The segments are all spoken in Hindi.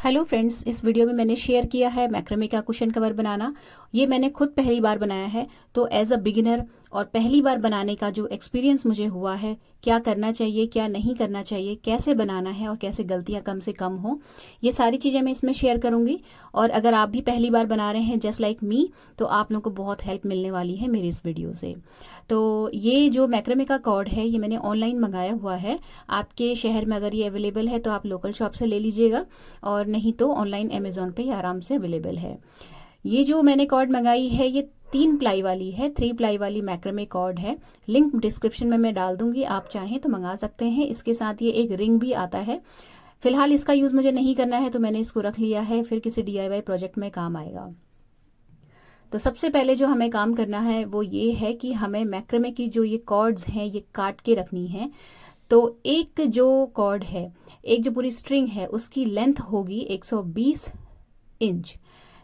हेलो फ्रेंड्स, इस वीडियो में मैंने शेयर किया है मैक्रामे का कुशन कवर बनाना। ये मैंने खुद पहली बार बनाया है, तो एज अ बिगिनर और पहली बार बनाने का जो एक्सपीरियंस मुझे हुआ है, क्या करना चाहिए क्या नहीं करना चाहिए, कैसे बनाना है और कैसे गलतियां कम से कम हो, ये सारी चीज़ें मैं इसमें शेयर करूंगी। और अगर आप भी पहली बार बना रहे हैं जस्ट लाइक मी, तो आप लोगों को बहुत हेल्प मिलने वाली है मेरी इस वीडियो से। तो ये जो मैक्रामे का कॉर्ड है ये मैंने ऑनलाइन मंगाया हुआ है। आपके शहर में अगर ये अवेलेबल है तो आप लोकल शॉप से ले लीजिएगा, और नहीं तो ऑनलाइन अमेजोन पे आराम से अवेलेबल है। ये जो मैंने कॉर्ड मंगाई है ये 3 प्लाई वाली है, 3 प्लाई वाली मैक्रामे कॉर्ड है। लिंक डिस्क्रिप्शन में मैं डाल दूंगी, आप चाहें तो मंगा सकते हैं। इसके साथ ये एक रिंग भी आता है। फिलहाल इसका यूज मुझे नहीं करना है तो मैंने इसको रख लिया है, फिर किसी DIY प्रोजेक्ट में काम आएगा। तो सबसे पहले जो हमें काम करना है वो ये है कि हमें मैक्रामे की जो ये कॉर्ड्स हैं ये काट के रखनी है। तो एक जो कॉर्ड है, एक जो पूरी स्ट्रिंग है, उसकी लेंथ होगी 120 इंच।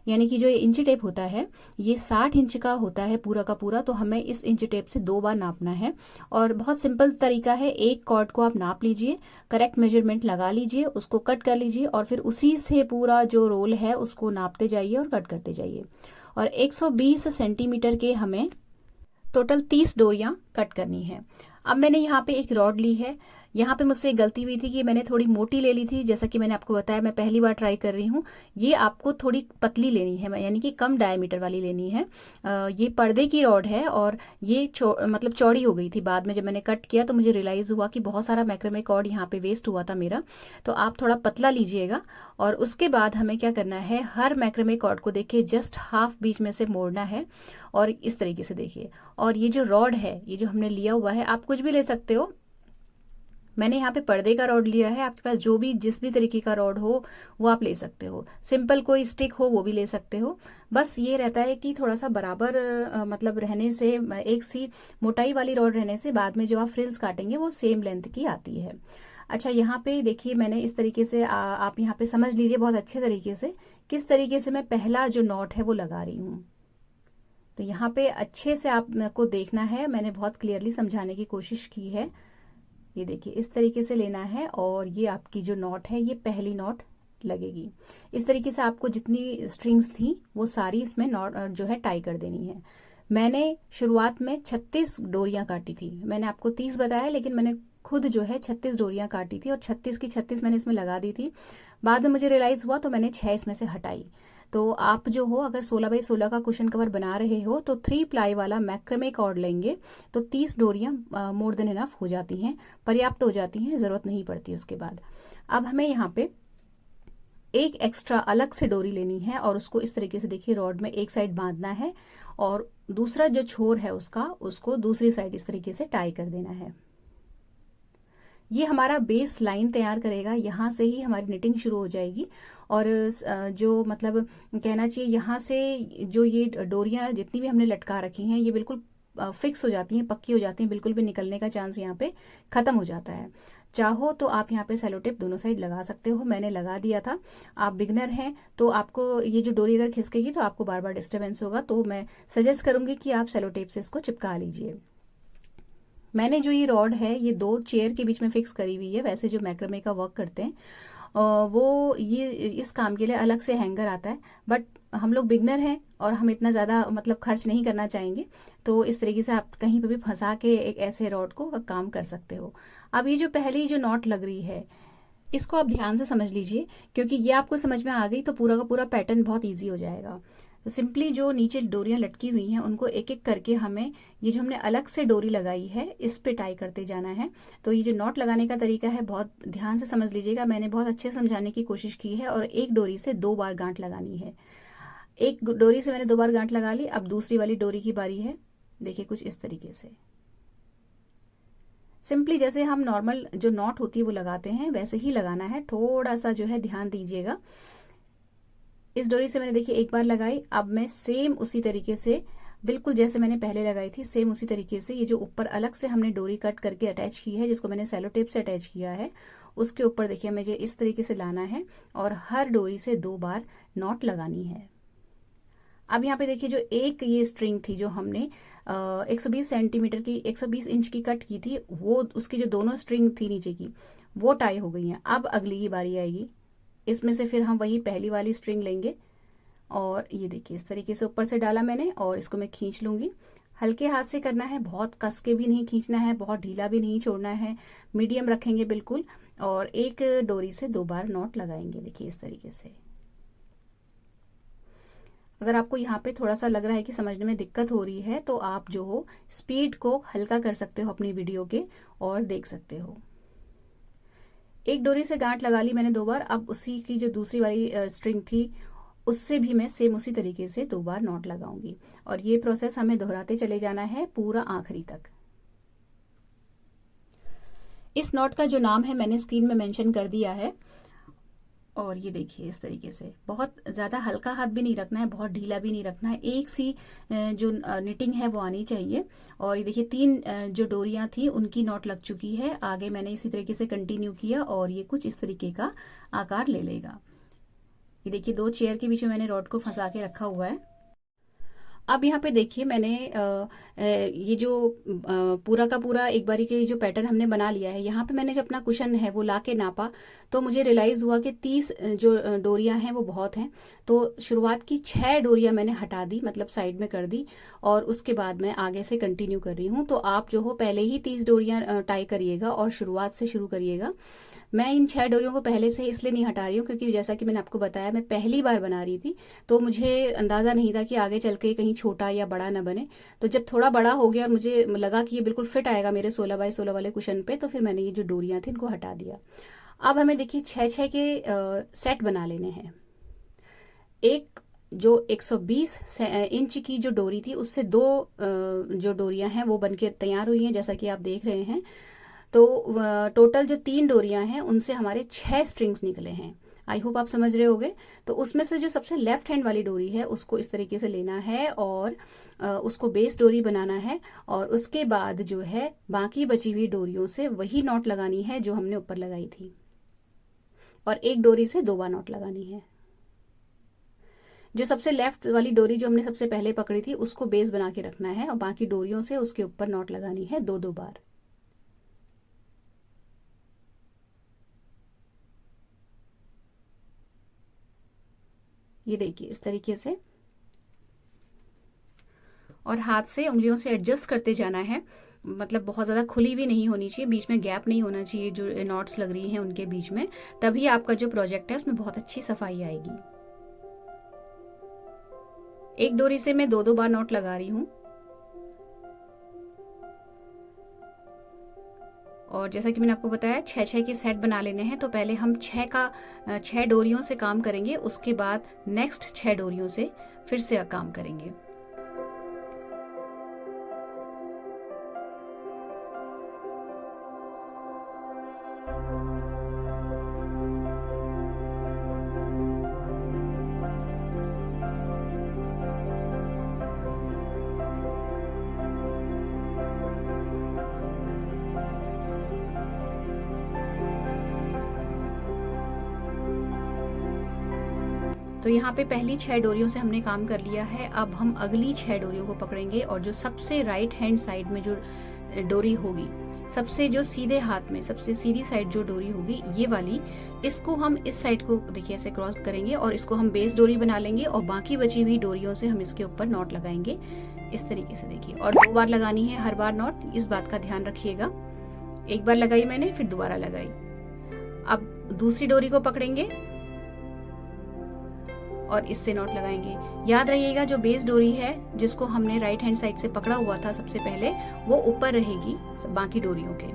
यानी कि जो ये इंची टेप होता है ये 60 इंच का होता है पूरा का पूरा। तो हमें इस इंच टेप से 2 बार नापना है। और बहुत सिंपल तरीका है, एक कॉर्ड को आप नाप लीजिए, करेक्ट मेजरमेंट लगा लीजिए, उसको कट कर लीजिए और फिर उसी से पूरा जो रोल है उसको नापते जाइए और कट करते जाइए। और 120 सेंटीमीटर के हमें टोटल 30 डोरियां कट करनी है। अब मैंने यहाँ पे एक रॉड ली है। यहाँ पे मुझसे एक गलती हुई थी कि मैंने थोड़ी मोटी ले ली थी। जैसा कि मैंने आपको बताया, मैं पहली बार ट्राई कर रही हूँ। ये आपको थोड़ी पतली लेनी है, यानी कि कम डायमीटर वाली लेनी है। ये पर्दे की रॉड है और ये मतलब चौड़ी हो गई थी। बाद में जब मैंने कट किया तो मुझे रियलाइज़ हुआ कि बहुत सारा मैक्रामे कॉर्ड यहाँ पे वेस्ट हुआ था मेरा। तो आप थोड़ा पतला लीजिएगा। और उसके बाद हमें क्या करना है, हर मैक्रामे कॉर्ड को देखिए जस्ट हाफ बीच में से मोड़ना है और इस तरीके से देखिए। और ये जो रॉड है, ये जो हमने लिया हुआ है, आप कुछ भी ले सकते हो। मैंने यहाँ पे पर्दे का रॉड लिया है। आपके पास जो भी जिस भी तरीके का रॉड हो वो आप ले सकते हो। सिंपल कोई स्टिक हो वो भी ले सकते हो। बस ये रहता है कि थोड़ा सा बराबर मतलब रहने से, एक सी मोटाई वाली रॉड रहने से बाद में जो आप फ्रिल्स काटेंगे वो सेम लेंथ की आती है। अच्छा, यहाँ पे देखिए मैंने इस तरीके से आप यहाँ पे समझ लीजिए बहुत अच्छे तरीके से किस तरीके से मैं पहला जो नॉट है वो लगा रही हूँ। तो यहाँ पे अच्छे से आपको देखना है, मैंने बहुत क्लियरली समझाने की कोशिश की है। ये देखिए इस तरीके से लेना है और ये आपकी जो नॉट है ये पहली नॉट लगेगी। इस तरीके से आपको जितनी स्ट्रिंग्स थी वो सारी इसमें नॉट जो है टाई कर देनी है। मैंने शुरुआत में 36 डोरियां काटी थी। मैंने आपको 30 बताया, लेकिन मैंने खुद जो है 36 डोरियां काटी थी और 36 की 36 मैंने इसमें लगा दी थी। बाद में मुझे रियलाइज हुआ तो मैंने 6 इसमें से हटाई। तो आप जो हो, अगर 16 बाई 16 का कुशन कवर बना रहे हो तो 3 प्लाई वाला मैक्रामे कॉर्ड लेंगे तो 30 डोरियां मोर देन इनफ हो जाती हैं, पर्याप्त हो जाती हैं, ज़रूरत नहीं पड़ती उसके बाद। अब हमें यहाँ पे एक एक्स्ट्रा अलग से डोरी लेनी है और उसको इस तरीके से देखिए रॉड में एक साइड बांधना है और दूसरा जो छोर है उसका, उसको दूसरी साइड इस तरीके से टाई कर देना है। ये हमारा बेस लाइन तैयार करेगा, यहाँ से ही हमारी निटिंग शुरू हो जाएगी। और जो मतलब कहना चाहिए, यहाँ से जो ये डोरियां जितनी भी हमने लटका रखी हैं ये बिल्कुल फिक्स हो जाती हैं, पक्की हो जाती हैं, बिल्कुल भी निकलने का चांस यहाँ पे खत्म हो जाता है। चाहो तो आप यहाँ पे सेलो टेप दोनों साइड लगा सकते हो, मैंने लगा दिया था। आप बिगनर हैं तो आपको ये जो डोरी अगर खिसकेगी तो आपको बार बार डिस्टर्बेंस होगा, तो मैं सजेस्ट करूंगी कि आप सेलो टेप से इसको चिपका लीजिए। मैंने जो ये रॉड है ये 2 चेयर के बीच में फिक्स करी हुई है। वैसे जो मैक्रामे का वर्क करते हैं वो ये इस काम के लिए अलग से हैंगर आता है, बट हम लोग बिगनर हैं और हम इतना ज़्यादा मतलब खर्च नहीं करना चाहेंगे। तो इस तरीके से आप कहीं पर भी फंसा के एक ऐसे रॉड को काम कर सकते हो। अब ये जो पहली जो नॉट लग रही है इसको आप ध्यान से समझ लीजिए, क्योंकि ये आपको समझ में आ गई तो पूरा का पूरा पैटर्न बहुत ईजी हो जाएगा। तो सिंपली जो नीचे डोरियां लटकी हुई हैं उनको एक एक करके हमें, ये जो हमने अलग से डोरी लगाई है इस पे टाई करते जाना है। तो ये जो नॉट लगाने का तरीका है बहुत ध्यान से समझ लीजिएगा, मैंने बहुत अच्छे समझाने की कोशिश की है। और एक डोरी से 2 बार गांठ लगानी है। एक डोरी से मैंने 2 बार गांठ लगा ली। अब दूसरी वाली डोरी की बारी है। देखिए कुछ इस तरीके से सिंपली जैसे हम नॉर्मल जो नॉट होती है वो लगाते हैं वैसे ही लगाना है। थोड़ा सा जो है ध्यान दीजिएगा। इस डोरी से मैंने देखिए 1 बार लगाई। अब मैं सेम उसी तरीके से, बिल्कुल जैसे मैंने पहले लगाई थी सेम उसी तरीके से, ये जो ऊपर अलग से हमने डोरी कट करके अटैच की है, जिसको मैंने सेलो टेप से अटैच किया है, उसके ऊपर देखिए मुझे इस तरीके से लाना है और हर डोरी से 2 बार नॉट लगानी है। अब यहाँ पे देखिए जो एक ये स्ट्रिंग थी जो हमने 120 सेंटीमीटर की, 120 इंच की कट की थी, वो उसकी जो दोनों स्ट्रिंग थी नीचे की वो टाई हो गई हैं। अब अगली की बारी आएगी। इसमें से फिर हम वही पहली वाली स्ट्रिंग लेंगे और ये देखिए इस तरीके से ऊपर से डाला मैंने और इसको मैं खींच लूँगी। हल्के हाथ से करना है, बहुत कस के भी नहीं खींचना है, बहुत ढीला भी नहीं छोड़ना है, मीडियम रखेंगे बिल्कुल। और एक डोरी से 2 बार नॉट लगाएंगे, देखिए इस तरीके से। अगर आपको यहाँ पे थोड़ा सा लग रहा है कि समझने में दिक्कत हो रही है तो आप जो हो स्पीड को हल्का कर सकते हो अपनी वीडियो के और देख सकते हो। एक डोरी से गांठ लगा ली मैंने 2 बार। अब उसी की जो दूसरी वाली स्ट्रिंग थी उससे भी मैं सेम उसी तरीके से 2 बार नॉट लगाऊंगी और ये प्रोसेस हमें दोहराते चले जाना है पूरा आखिरी तक। इस नॉट का जो नाम है मैंने स्क्रीन में मेंशन कर दिया है। और ये देखिए इस तरीके से बहुत ज़्यादा हल्का हाथ भी नहीं रखना है, बहुत ढीला भी नहीं रखना है, एक सी जो निटिंग है वो आनी चाहिए। और ये देखिए 3 जो डोरियां थी उनकी नॉट लग चुकी है। आगे मैंने इसी तरीके से कंटिन्यू किया और ये कुछ इस तरीके का आकार ले लेगा। ये देखिए 2 चेयर के बीच में मैंने रॉड को फंसा के रखा हुआ है। अब यहाँ पे देखिए मैंने ये जो पूरा का पूरा एक बारी के जो पैटर्न हमने बना लिया है, यहाँ पे मैंने जो अपना कुशन है वो ला के नापा तो मुझे रियलाइज़ हुआ कि 30 जो डोरियां हैं वो बहुत हैं। तो शुरुआत की 6 डोरियां मैंने हटा दी, मतलब साइड में कर दी और उसके बाद मैं आगे से कंटिन्यू कर रही हूँ। तो आप जो हो पहले ही 30 डोरियां टाई करिएगा और शुरुआत से शुरू करिएगा। मैं इन 6 डोरियों को पहले से इसलिए नहीं हटा रही हूँ क्योंकि जैसा कि मैंने आपको बताया मैं पहली बार बना रही थी तो मुझे अंदाज़ा नहीं था कि आगे चल के कहीं छोटा या बड़ा ना बने। तो जब थोड़ा बड़ा हो गया और मुझे लगा कि ये बिल्कुल फिट आएगा मेरे 16 बाय 16 वाले कुशन पे, तो फिर मैंने ये जो डोरियां थी इनको हटा दिया। अब हमें देखिए 6-6 के सेट बना लेने हैं। एक जो 120 इंच की जो डोरी थी उससे 2 जो डोरियां हैं वो बनके तैयार हुई हैं जैसा कि आप देख रहे हैं। तो टोटल जो 3 डोरियां हैं उनसे हमारे 6 स्ट्रिंग्स निकले हैं। आई होप आप समझ रहे होगे। तो उसमें से जो सबसे लेफ्ट हैंड वाली डोरी है उसको इस तरीके से लेना है और उसको बेस डोरी बनाना है और उसके बाद जो है बाकी बची हुई डोरियों से वही नॉट लगानी है जो हमने ऊपर लगाई थी और एक डोरी से 2 बार नॉट लगानी है। जो सबसे लेफ्ट वाली डोरी जो हमने सबसे पहले पकड़ी थी उसको बेस बना के रखना है और बाकी डोरियों से उसके ऊपर नॉट लगानी है 2-2 बार। ये देखिए इस तरीके से और हाथ से उंगलियों से एडजस्ट करते जाना है, मतलब बहुत ज़्यादा खुली भी नहीं होनी चाहिए, बीच में गैप नहीं होना चाहिए जो नॉट्स लग रही हैं उनके बीच में, तभी आपका जो प्रोजेक्ट है उसमें बहुत अच्छी सफाई आएगी। एक डोरी से मैं 2-2 बार नॉट लगा रही हूँ और जैसा कि मैंने आपको बताया 6-6 के सेट बना लेने हैं। तो पहले हम 6 डोरियों से काम करेंगे, उसके बाद नेक्स्ट 6 डोरियों से फिर से काम करेंगे। तो यहाँ पे पहली 6 डोरियों से हमने काम कर लिया है। अब हम अगली 6 डोरियों को पकड़ेंगे और जो सबसे राइट हैंड साइड में जो डोरी होगी, सबसे जो सीधे हाथ में सबसे सीधी साइड जो डोरी होगी ये वाली, इसको हम इस साइड को देखिए ऐसे क्रॉस करेंगे और इसको हम बेस डोरी बना लेंगे और बाकी बची हुई डोरियों से हम इसके ऊपर नॉट लगाएंगे इस तरीके से। देखिए और 2 बार लगानी है हर बार नॉट, इस बात का ध्यान रखिएगा। एक बार लगाई मैंने, फिर दोबारा लगाई। अब दूसरी डोरी को पकड़ेंगे और इससे नॉट लगाएंगे। याद रहिएगा जो बेस डोरी है जिसको हमने राइट हैंड साइड से पकड़ा हुआ था सबसे पहले, वो ऊपर रहेगी बाकी डोरियों के।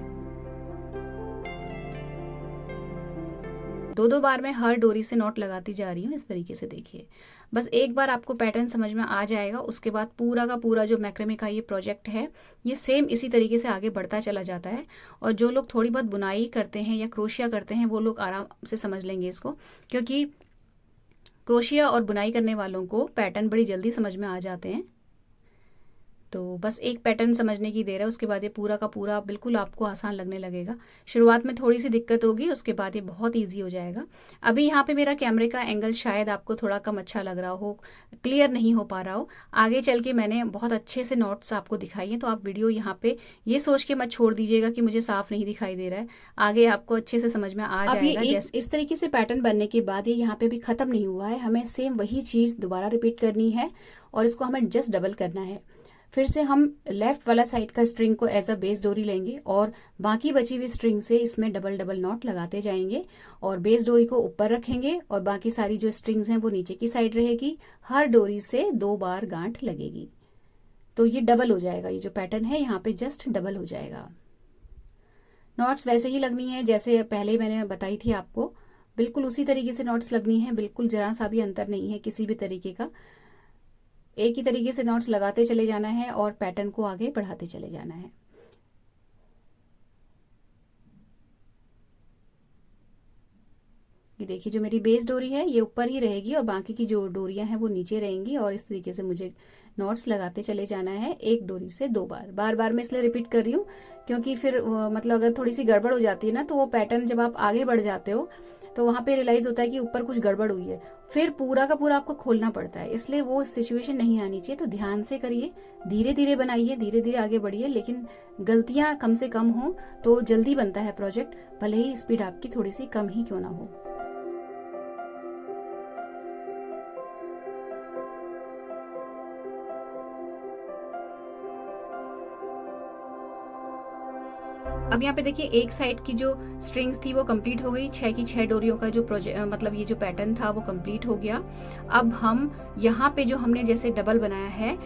2-2 बार मैं हर डोरी से नॉट लगाती जा रही हूँ इस तरीके से। देखिए बस एक बार आपको पैटर्न समझ में आ जाएगा, उसके बाद पूरा का पूरा जो मैक्रेमे का ये प्रोजेक्ट है ये सेम इसी तरीके से आगे बढ़ता चला जाता है। और जो लोग थोड़ी बहुत बुनाई करते हैं या क्रोशिया करते हैं वो लोग आराम से समझ लेंगे इसको, क्योंकि क्रोशिया और बुनाई करने वालों को पैटर्न बड़ी जल्दी समझ में आ जाते हैं। तो बस एक पैटर्न समझने की देर है, उसके बाद ये पूरा का पूरा बिल्कुल आपको आसान लगने लगेगा। शुरुआत में थोड़ी सी दिक्कत होगी, उसके बाद ये बहुत ईजी हो जाएगा। अभी यहाँ पे मेरा कैमरे का एंगल शायद आपको थोड़ा कम अच्छा लग रहा हो, क्लियर नहीं हो पा रहा हो। आगे चल के मैंने बहुत अच्छे से नॉट्स आपको दिखाई हैं, तो आप वीडियो यहाँ पे ये सोच के मत छोड़ दीजिएगा कि मुझे साफ नहीं दिखाई दे रहा है, आगे आपको अच्छे से समझ में आ जाएगा। जैसे इस तरीके से पैटर्न बनने के बाद ये यहाँ पे भी खत्म नहीं हुआ है, हमें सेम वही चीज दोबारा रिपीट करनी है और इसको हमें जस्ट डबल करना है। फिर से हम लेफ्ट वाला साइड का स्ट्रिंग को एज अ बेस डोरी लेंगे और बाकी बची हुई स्ट्रिंग से इसमें डबल डबल नॉट लगाते जाएंगे और बेस डोरी को ऊपर रखेंगे और बाकी सारी जो स्ट्रिंग्स हैं वो नीचे की साइड रहेगी। हर डोरी से 2 बार गांठ लगेगी, तो ये डबल हो जाएगा। ये जो पैटर्न है यहाँ पे जस्ट डबल हो जाएगा। नॉट्स वैसे ही लगनी है जैसे पहले मैंने बताई थी आपको, बिल्कुल उसी तरीके से नॉट्स लगनी है, बिल्कुल जरा सा भी अंतर नहीं है किसी भी तरीके का। एक ही तरीके से नॉट्स लगाते चले जाना है और पैटर्न को आगे बढ़ाते चले जाना है। ये देखिए जो मेरी बेस डोरी है ये ऊपर ही रहेगी और बाकी की जो डोरियां हैं वो नीचे रहेंगी और इस तरीके से मुझे नॉट्स लगाते चले जाना है एक डोरी से 2 बार। बार बार मैं इसलिए रिपीट कर रही हूँ क्योंकि फिर मतलब अगर थोड़ी सी गड़बड़ हो जाती है ना, तो वो पैटर्न जब आप आगे बढ़ जाते हो तो वहां पे रियलाइज होता है कि ऊपर कुछ गड़बड़ हुई है, फिर पूरा का पूरा आपको खोलना पड़ता है। इसलिए वो सिचुएशन नहीं आनी चाहिए। तो ध्यान से करिए, धीरे धीरे बनाइए, धीरे धीरे आगे बढ़िए, लेकिन गलतियां कम से कम हो तो जल्दी बनता है प्रोजेक्ट, भले ही स्पीड आपकी थोड़ी सी कम ही क्यों ना हो। अब यहाँ पे देखिए एक साइड की जो स्ट्रिंग्स थी वो कंप्लीट हो गई, 6 की 6 डोरियों का जो प्रोजेक्ट मतलब ये जो पैटर्न था वो कंप्लीट हो गया। अब हम यहाँ पे जो हमने जैसे डबल बनाया है,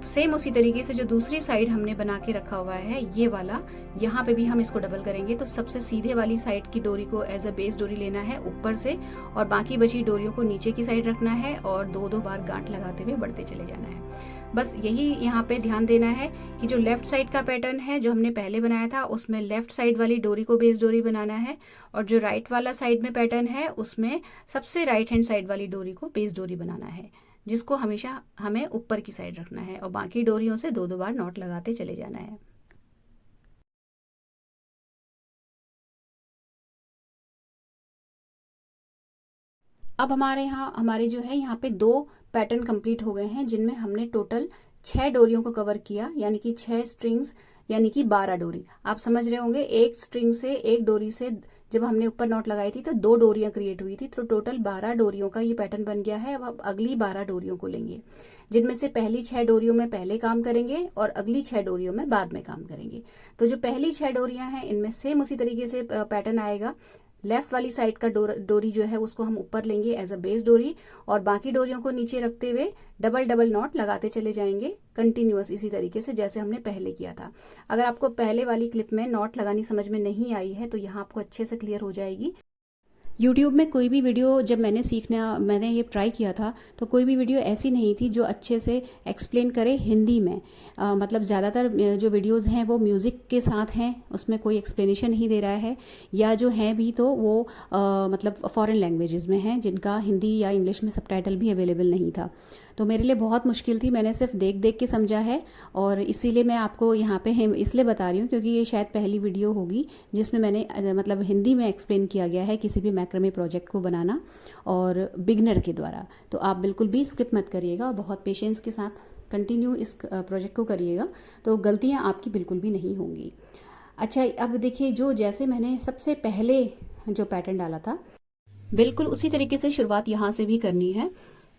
सेम उसी तरीके से जो दूसरी साइड हमने बना के रखा हुआ है ये वाला, यहाँ पे भी हम इसको डबल करेंगे। तो सबसे सीधे वाली साइड की डोरी को एज अ बेस डोरी लेना है ऊपर से और बाकी बची डोरियों को नीचे की साइड रखना है और 2-2 बार गांठ लगाते हुए बढ़ते चले जाना है। बस यही यहाँ पे ध्यान देना है कि जो लेफ्ट साइड का पैटर्न है जो हमने पहले बनाया था उसमें लेफ्ट साइड वाली डोरी को बेस डोरी बनाना है और जो राइट वाला साइड में पैटर्न है उसमें सबसे राइट हैंड साइड वाली डोरी को बेस डोरी बनाना है, जिसको हमेशा हमें ऊपर की साइड रखना है और बाकी डोरियों से 2-2 बार नॉट लगाते चले जाना है। अब हमारे जो है यहाँ पे 2 पैटर्न कंप्लीट हो गए हैं जिनमें हमने टोटल 6 डोरियों को कवर किया, यानी कि 6 स्ट्रिंग्स यानी कि 12 डोरी। आप समझ रहे होंगे एक स्ट्रिंग से एक डोरी से जब हमने ऊपर नॉट लगाई थी तो 2 डोरियां क्रिएट हुई थी, तो टोटल 12 डोरियों का ये पैटर्न बन गया है। अब अगली 12 डोरियों को लेंगे जिनमें से पहली 6 डोरियों में पहले काम करेंगे और अगली 6 डोरियों में बाद में काम करेंगे। तो जो पहली 6 डोरियां हैं इनमें सेम उसी तरीके से पैटर्न आएगा। लेफ्ट वाली साइड का डोरी जो है उसको हम ऊपर लेंगे एज अ बेस डोरी और बाकी डोरियों को नीचे रखते हुए डबल डबल नॉट लगाते चले जाएंगे कंटिन्यूअस, इसी तरीके से जैसे हमने पहले किया था। अगर आपको पहले वाली क्लिप में नॉट लगानी समझ में नहीं आई है तो यहाँ आपको अच्छे से क्लियर हो जाएगी। यूट्यूब में कोई भी वीडियो जब मैंने ये ट्राई किया था तो कोई भी वीडियो ऐसी नहीं थी जो अच्छे से एक्सप्लेन करे हिंदी में। मतलब ज़्यादातर जो वीडियोस हैं वो म्यूज़िक के साथ हैं, उसमें कोई एक्सप्लेनेशन नहीं दे रहा है, या जो हैं भी तो वो मतलब फॉरेन लैंग्वेजेस में हैं जिनका हिंदी या इंग्लिश में सबटाइटल भी अवेलेबल नहीं था। तो मेरे लिए बहुत मुश्किल थी, मैंने सिर्फ देख देख के समझा है और इसीलिए मैं आपको यहाँ पे इसलिए बता रही हूँ क्योंकि ये शायद पहली वीडियो होगी जिसमें मैंने मतलब हिंदी में एक्सप्लेन किया गया है किसी भी मैक्रामे प्रोजेक्ट को बनाना और बिगनर के द्वारा। तो आप बिल्कुल भी स्किप मत करिएगा और बहुत पेशेंस के साथ कंटिन्यू इस प्रोजेक्ट को करिएगा, तो गलतियाँ आपकी बिल्कुल भी नहीं होंगी। अच्छा, अब देखिए जो जैसे मैंने सबसे पहले जो पैटर्न डाला था बिल्कुल उसी तरीके से शुरुआत यहाँ से भी करनी है।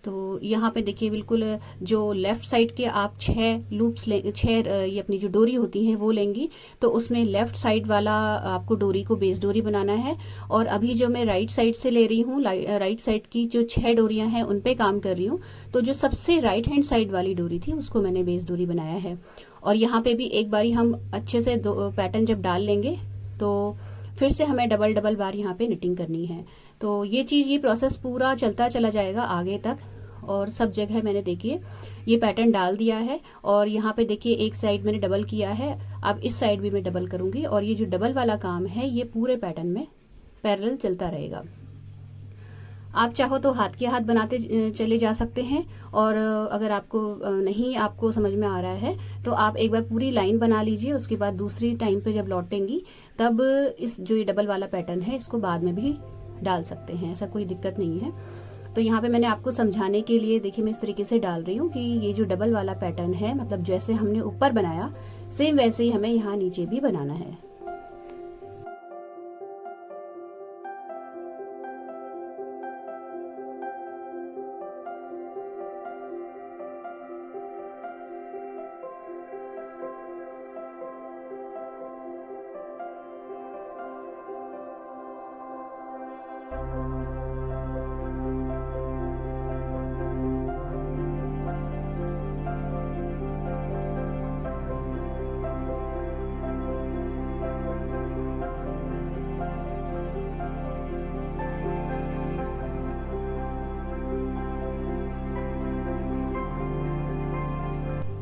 तो यहाँ पे देखिए बिल्कुल जो लेफ्ट साइड के आप 6 लूप्स ले 6 ये अपनी जो डोरी होती हैं वो लेंगी, तो उसमें लेफ्ट साइड वाला आपको डोरी को बेस डोरी बनाना है। और अभी जो मैं राइट साइड से ले रही हूँ, राइट साइड की जो 6 डोरियां हैं उन पे काम कर रही हूँ, तो जो सबसे राइट हैंड साइड वाली डोरी थी उसको मैंने बेस डोरी बनाया है। और यहाँ पे भी एक बारी हम अच्छे से पैटर्न जब डाल लेंगे तो फिर से हमें डबल डबल बार यहाँ पे निटिंग करनी है। तो ये प्रोसेस पूरा चलता चला जाएगा आगे तक और सब जगह मैंने देखिए ये पैटर्न डाल दिया है। और यहाँ पे देखिए एक साइड मैंने डबल किया है, अब इस साइड भी मैं डबल करूंगी और ये जो डबल वाला काम है ये पूरे पैटर्न में पैरेलल चलता रहेगा। आप चाहो तो हाथ के हाथ बनाते चले जा सकते हैं, और अगर आपको समझ में आ रहा है तो आप एक बार पूरी लाइन बना लीजिए। उसके बाद दूसरी टाइम पे जब लौटेंगी तब इस जो ये डबल वाला पैटर्न है इसको बाद में भी डाल सकते हैं, ऐसा कोई दिक्कत नहीं है। तो यहाँ पे मैंने आपको समझाने के लिए देखिए मैं इस तरीके से डाल रही हूँ कि ये जो डबल वाला पैटर्न है, मतलब जैसे हमने ऊपर बनाया सेम वैसे ही हमें यहाँ नीचे भी बनाना है।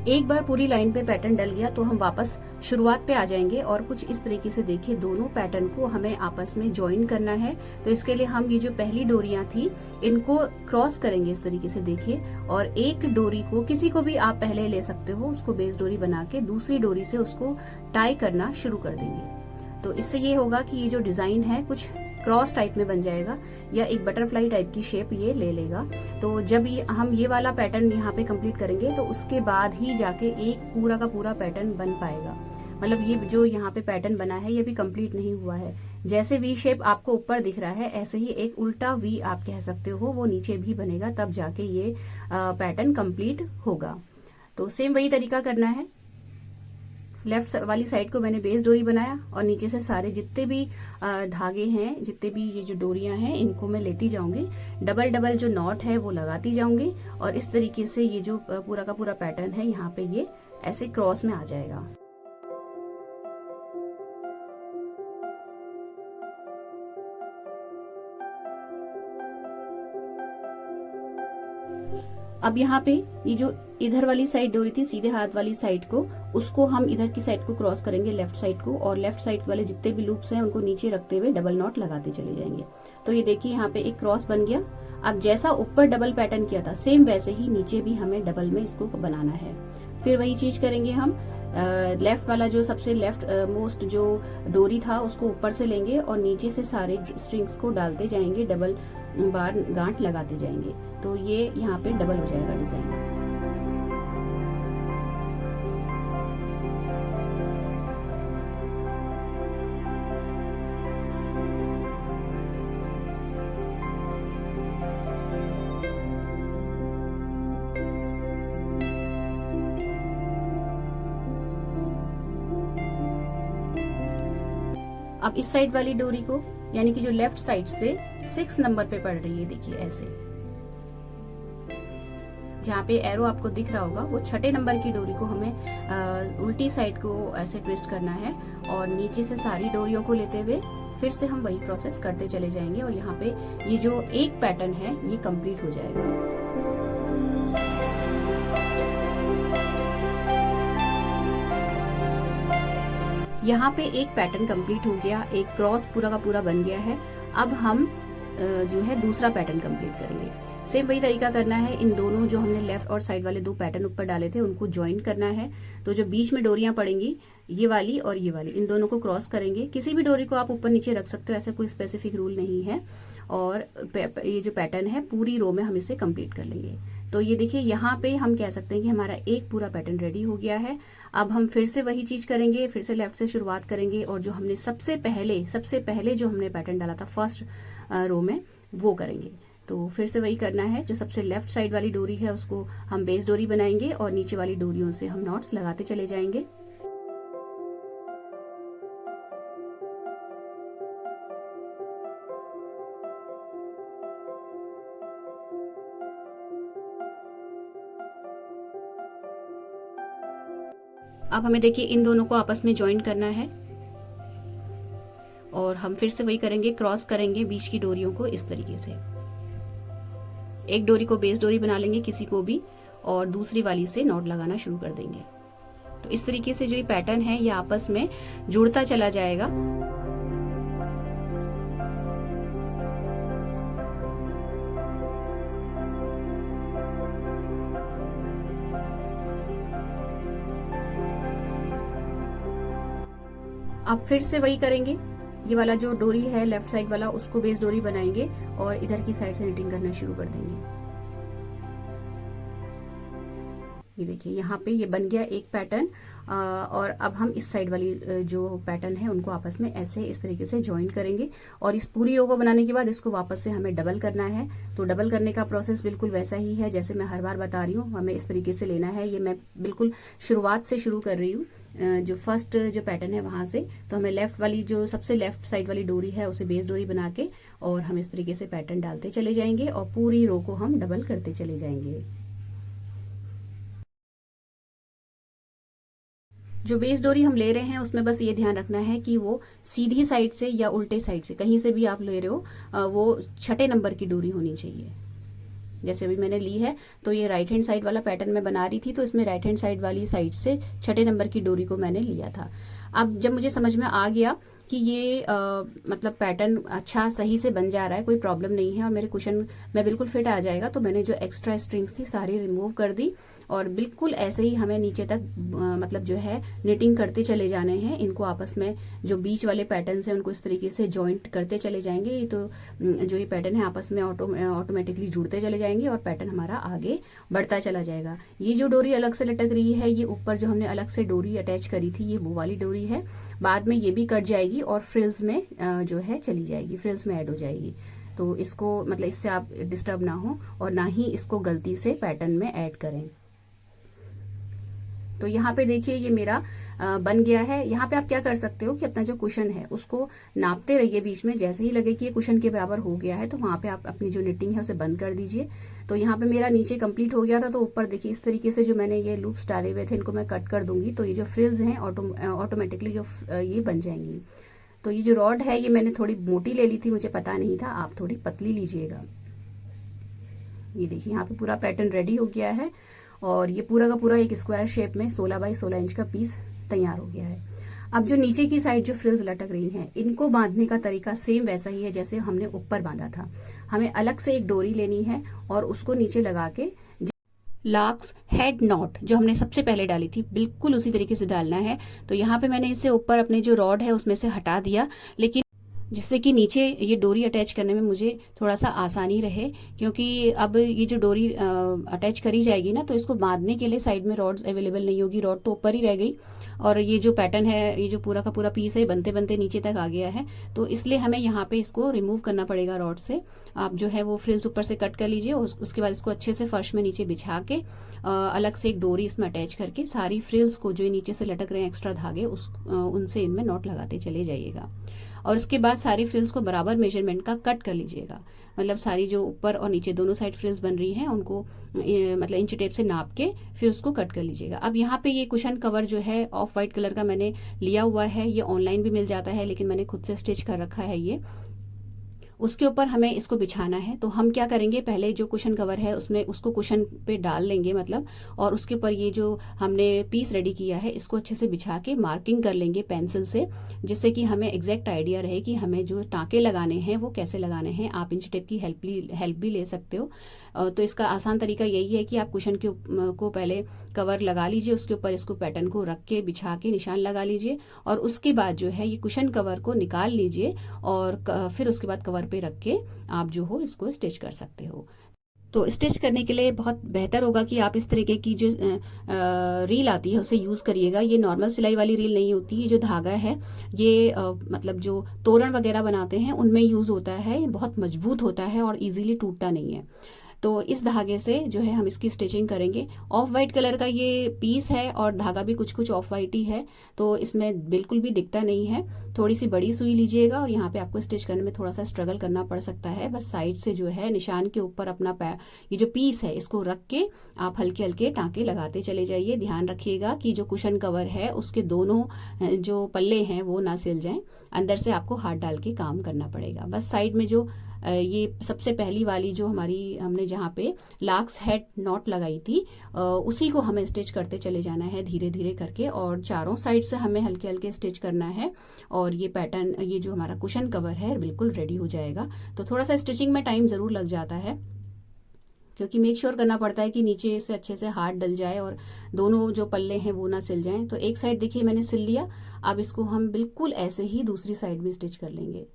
एक बार पूरी लाइन पे पैटर्न डल गया तो हम वापस शुरुआत पे आ जाएंगे और कुछ इस तरीके से देखिए दोनों पैटर्न को हमें आपस में ज्वाइन करना है। तो इसके लिए हम ये जो पहली डोरियां थी इनको क्रॉस करेंगे इस तरीके से देखिए, और एक डोरी को किसी को भी आप पहले ले सकते हो, उसको बेस डोरी बना के दूसरी डोरी से उसको टाई करना शुरू कर देंगे। तो इससे ये होगा कि ये जो डिजाइन है कुछ क्रॉस टाइप में बन जाएगा या एक बटरफ्लाई टाइप की शेप ये ले लेगा। तो जब हम ये वाला पैटर्न यहाँ पे कंप्लीट करेंगे तो उसके बाद ही जाके एक पूरा का पूरा पैटर्न बन पाएगा। मतलब ये जो यहाँ पे पैटर्न बना है ये भी कंप्लीट नहीं हुआ है। जैसे वी शेप आपको ऊपर दिख रहा है ऐसे ही एक उल्टा वी आप कह सकते हो वो नीचे भी बनेगा, तब जाके ये पैटर्न कंप्लीट होगा। तो सेम वही तरीका करना है। लेफ्ट वाली साइड को मैंने बेस डोरी बनाया और नीचे से सारे जितने भी धागे हैं, जितने भी ये जो डोरियां हैं इनको मैं लेती जाऊंगी, डबल डबल जो नॉट है वो लगाती जाऊंगी, और इस तरीके से ये जो पूरा का पूरा पैटर्न है यहाँ पे ये ऐसे क्रॉस में आ जाएगा। अब यहाँ पे ये जो इधर वाली साइड डोरी थी सीधे हाथ वाली साइड को, उसको हम इधर की साइड को क्रॉस करेंगे लेफ्ट साइड को, और लेफ्ट साइड वाले जितने भी लूप्स हैं उनको नीचे रखते हुए डबल नॉट लगाते चले जाएंगे। तो ये देखिए यहाँ पे एक क्रॉस बन गया। अब जैसा ऊपर डबल पैटर्न किया था सेम वैसे ही नीचे भी हमें डबल में इसको बनाना है। फिर वही चीज करेंगे हम, लेफ्ट वाला जो सबसे लेफ्ट मोस्ट जो डोरी था उसको ऊपर से लेंगे और नीचे से सारे स्ट्रिंग्स को डालते जाएंगे, डबल बार गांठ लगाते जाएंगे। तो ये यहाँ पे डबल हो जाएगा डिजाइन। अब इस साइड वाली डोरी को यानी कि जो लेफ्ट साइड से 6 नंबर पे पड़ रही है, देखिए ऐसे जहाँ पे एरो आपको दिख रहा होगा वो 6 नंबर की डोरी को हमें उल्टी साइड को ऐसे ट्विस्ट करना है, और नीचे से सारी डोरियों को लेते हुए फिर से हम वही प्रोसेस करते चले जाएंगे, और यहाँ पे ये जो एक पैटर्न है ये कंप्लीट हो जाएगा। यहाँ पे एक पैटर्न कंप्लीट हो गया, एक क्रॉस पूरा का पूरा बन गया है। अब हम जो है दूसरा पैटर्न कंप्लीट करेंगे। सेम वही तरीका करना है, इन दोनों जो हमने लेफ्ट और साइड वाले 2 पैटर्न ऊपर डाले थे उनको ज्वाइन करना है। तो जो बीच में डोरियां पड़ेंगी ये वाली और ये वाली, इन दोनों को क्रॉस करेंगे। किसी भी डोरी को आप ऊपर नीचे रख सकते हो, ऐसा कोई स्पेसिफिक रूल नहीं है। और ये जो पैटर्न है पूरी रो में हम इसे कंप्लीट कर लेंगे। तो ये देखिए यहाँ पे हम कह सकते हैं कि हमारा एक पूरा पैटर्न रेडी हो गया है। अब हम फिर से वही चीज करेंगे, फिर से लेफ्ट से शुरुआत करेंगे, और जो हमने सबसे पहले जो हमने पैटर्न डाला था फर्स्ट रो में वो करेंगे। तो फिर से वही करना है, जो सबसे लेफ्ट साइड वाली डोरी है उसको हम बेस डोरी बनाएंगे और नीचे वाली डोरियों से हम नॉट्स लगाते चले जाएंगे। अब हमें देखिए इन दोनों को आपस में ज्वाइन करना है, और हम फिर से वही करेंगे, क्रॉस करेंगे बीच की डोरियों को इस तरीके से। एक डोरी को बेस डोरी बना लेंगे किसी को भी, और दूसरी वाली से नॉट लगाना शुरू कर देंगे। तो इस तरीके से जो ये पैटर्न है ये आपस में जुड़ता चला जाएगा। अब फिर से वही करेंगे, ये वाला जो डोरी है लेफ्ट साइड वाला उसको बेस डोरी बनाएंगे और इधर की साइड से निटिंग करना शुरू कर देंगे। ये देखिए यहाँ पे ये बन गया एक पैटर्न। और अब हम इस साइड वाली जो पैटर्न है उनको आपस में ऐसे इस तरीके से ज्वाइन करेंगे और इस पूरी रो को बनाने के बाद इसको वापस से हमें डबल करना है। तो डबल करने का प्रोसेस बिल्कुल वैसा ही है जैसे मैं हर बार बता रही हूँ, हमें इस तरीके से लेना है। ये मैं बिल्कुल शुरुआत से शुरू कर रही हूँ, जो फर्स्ट जो पैटर्न है वहां से। तो हमें लेफ्ट वाली जो सबसे लेफ्ट साइड वाली डोरी है उसे बेस डोरी बना के और हम इस तरीके से पैटर्न डालते चले जाएंगे और पूरी रो को हम डबल करते चले जाएंगे। जो बेस डोरी हम ले रहे हैं उसमें बस ये ध्यान रखना है कि वो सीधी साइड से या उल्टे साइड से कहीं से भी आप ले रहे हो वो छठे नंबर की डोरी होनी चाहिए। जैसे अभी मैंने ली है तो ये राइट हैंड साइड वाला पैटर्न मैं बना रही थी, तो इसमें राइट हैंड साइड वाली साइड से छठे नंबर की डोरी को मैंने लिया था। अब जब मुझे समझ में आ गया कि ये मतलब पैटर्न अच्छा सही से बन जा रहा है, कोई प्रॉब्लम नहीं है और मेरे कुशन में बिल्कुल फिट आ जाएगा, तो मैंने जो एक्स्ट्रा स्ट्रिंग्स थी सारी रिमूव कर दी और बिल्कुल ऐसे ही हमें नीचे तक मतलब जो है निटिंग करते चले जाने हैं। इनको आपस में जो बीच वाले पैटर्न है उनको इस तरीके से जॉइंट करते चले जाएंगे। ये तो जो ये पैटर्न है आपस में ऑटोमेटिकली जुड़ते चले जाएंगे और पैटर्न हमारा आगे बढ़ता चला जाएगा। ये जो डोरी अलग से लटक रही है, ये ऊपर जो हमने अलग से डोरी अटैच करी थी ये वो वाली डोरी है। बाद में ये भी कट जाएगी और फ्रिल्स में जो है चली जाएगी, फ्रिल्स में ऐड हो जाएगी। तो इसको मतलब इससे आप डिस्टर्ब ना हो और ना ही इसको गलती से पैटर्न में ऐड करें। तो यहाँ पे देखिए ये मेरा बन गया है। यहाँ पे आप क्या कर सकते हो कि अपना जो कुशन है उसको नापते रहिए बीच में, जैसे ही लगे कि ये कुशन के बराबर हो गया है तो वहां पे आप अपनी जो निटिंग है उसे बंद कर दीजिए। तो यहाँ पे मेरा नीचे कंप्लीट हो गया था, तो ऊपर देखिए इस तरीके से जो मैंने ये लूप्स डाले हुए थे इनको मैं कट कर दूंगी, तो ये जो फ्रिल्स हैं ऑटोमेटिकली जो ये बन जाएंगी। तो ये जो रॉड है ये मैंने थोड़ी मोटी ले ली थी, मुझे पता नहीं था, आप थोड़ी पतली लीजिएगा। ये देखिए यहाँ पे पूरा पैटर्न रेडी हो गया है और ये पूरा का पूरा एक स्क्वायर शेप में 16 बाई 16 इंच का पीस तैयार हो गया है। अब जो नीचे की साइड जो फ्रिल्स लटक रही हैं इनको बांधने का तरीका सेम वैसा ही है जैसे हमने ऊपर बांधा था। हमें अलग से एक डोरी लेनी है और उसको नीचे लगा के लाक्स हेड नॉट जो हमने सबसे पहले डाली थी बिल्कुल उसी तरीके से डालना है। तो यहाँ पे मैंने इससे ऊपर अपने जो रॉड है उसमें से हटा दिया, लेकिन जिससे कि नीचे ये डोरी अटैच करने में मुझे थोड़ा सा आसानी रहे, क्योंकि अब ये जो डोरी अटैच करी जाएगी ना तो इसको बांधने के लिए साइड में रॉड्स अवेलेबल नहीं होगी, रॉड तो ऊपर ही रह गई और ये जो पैटर्न है ये जो पूरा का पूरा पीस है बनते बनते नीचे तक आ गया है। तो इसलिए हमें यहाँ पे इसको रिमूव करना पड़ेगा रॉड से। आप जो है वो फ्रिल्स ऊपर से कट कर लीजिए, उसके बाद इसको अच्छे से फर्श में नीचे बिछा के अलग से एक डोरी इसमें अटैच करके सारी फ्रिल्स को जो नीचे से लटक रहे हैं एक्स्ट्रा धागे उनसे इनमें नॉट लगाते चले जाइएगा। और उसके बाद सारी फ्रिल्स को बराबर मेजरमेंट का कट कर लीजिएगा, मतलब सारी जो ऊपर और नीचे दोनों साइड फ्रिल्स बन रही हैं उनको मतलब इंची टेप से नाप के फिर उसको कट कर लीजिएगा। अब यहाँ पे ये कुशन कवर जो है ऑफ वाइट कलर का मैंने लिया हुआ है, ये ऑनलाइन भी मिल जाता है लेकिन मैंने खुद से स्टिच कर रखा है ये। उसके ऊपर हमें इसको बिछाना है, तो हम क्या करेंगे पहले जो कुशन कवर है उसमें उसको कुशन पे डाल लेंगे मतलब, और उसके ऊपर ये जो हमने पीस रेडी किया है इसको अच्छे से बिछा के मार्किंग कर लेंगे पेंसिल से, जिससे कि हमें एग्जैक्ट आइडिया रहे कि हमें जो टाँके लगाने हैं वो कैसे लगाने हैं। आप इंच टेप की हेल्प भी ले सकते हो। तो इसका आसान तरीका यही है कि आप कुशन को पहले कवर लगा लीजिए, उसके ऊपर इसको पैटर्न को रख के बिछा के निशान लगा लीजिए और उसके बाद जो है ये कुशन कवर को निकाल लीजिए और फिर उसके बाद कवर पे रख के आप जो हो इसको स्टिच कर सकते हो। तो स्टिच करने के लिए बहुत बेहतर होगा कि आप इस तरीके की जो रील आती है उसे यूज करिएगा। ये नॉर्मल सिलाई वाली रील नहीं होती, ये जो धागा है ये मतलब जो तोरण वगैरह बनाते हैं उनमें यूज होता है, ये बहुत मजबूत होता है और इजीली टूटता नहीं है। तो इस धागे से जो है हम इसकी स्टिचिंग करेंगे। ऑफ वाइट कलर का ये पीस है और धागा भी कुछ कुछ ऑफ वाइट ही है, तो इसमें बिल्कुल भी दिखता नहीं है। थोड़ी सी बड़ी सुई लीजिएगा और यहाँ पे आपको स्टिच करने में थोड़ा सा स्ट्रगल करना पड़ सकता है। बस साइड से जो है निशान के ऊपर अपना ये जो पीस है इसको रख के आप हल्के हल्के टाँके लगाते चले जाइए। ध्यान रखिएगा कि जो कुशन कवर है उसके दोनों जो पल्ले हैं वो ना सिल जाएं, अंदर से आपको हाथ डाल के काम करना पड़ेगा। बस साइड में जो ये सबसे पहली वाली जो हमने जहाँ पे लाक्स हेड नॉट लगाई थी उसी को हमें स्टिच करते चले जाना है धीरे धीरे करके, और चारों साइड से हमें हल्के हल्के स्टिच करना है और ये पैटर्न ये जो हमारा कुशन कवर है बिल्कुल रेडी हो जाएगा। तो थोड़ा सा स्टिचिंग में टाइम जरूर लग जाता है, क्योंकि मेक श्योर करना पड़ता है कि नीचे से अच्छे से हाथ डल जाए और दोनों जो पल्ले हैं वो ना सिल जाएं। तो एक साइड देखिए मैंने सिल लिया। अब इसको हम बिल्कुल ऐसे ही दूसरी साइड भी स्टिच कर लेंगे।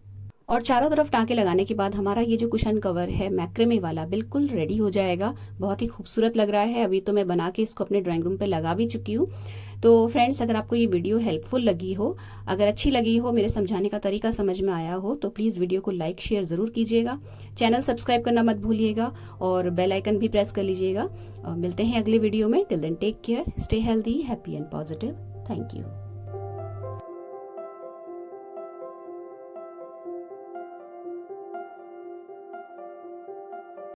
और चारों तरफ टाँके लगाने के बाद हमारा ये जो कुशन कवर है मैक्रेमे वाला बिल्कुल रेडी हो जाएगा। बहुत ही खूबसूरत लग रहा है। अभी तो मैं बना के इसको अपने ड्राइंग रूम पे लगा भी चुकी हूँ। तो फ्रेंड्स, अगर आपको ये वीडियो हेल्पफुल लगी हो, अगर अच्छी लगी हो, मेरे समझाने का तरीका समझ में आया हो, तो प्लीज़ वीडियो को लाइक शेयर ज़रूर कीजिएगा। चैनल सब्सक्राइब करना मत भूलिएगा और बेल आइकन भी प्रेस कर लीजिएगा। मिलते हैं अगले वीडियो में। Till then take care, stay healthy, happy and positive. Thank you.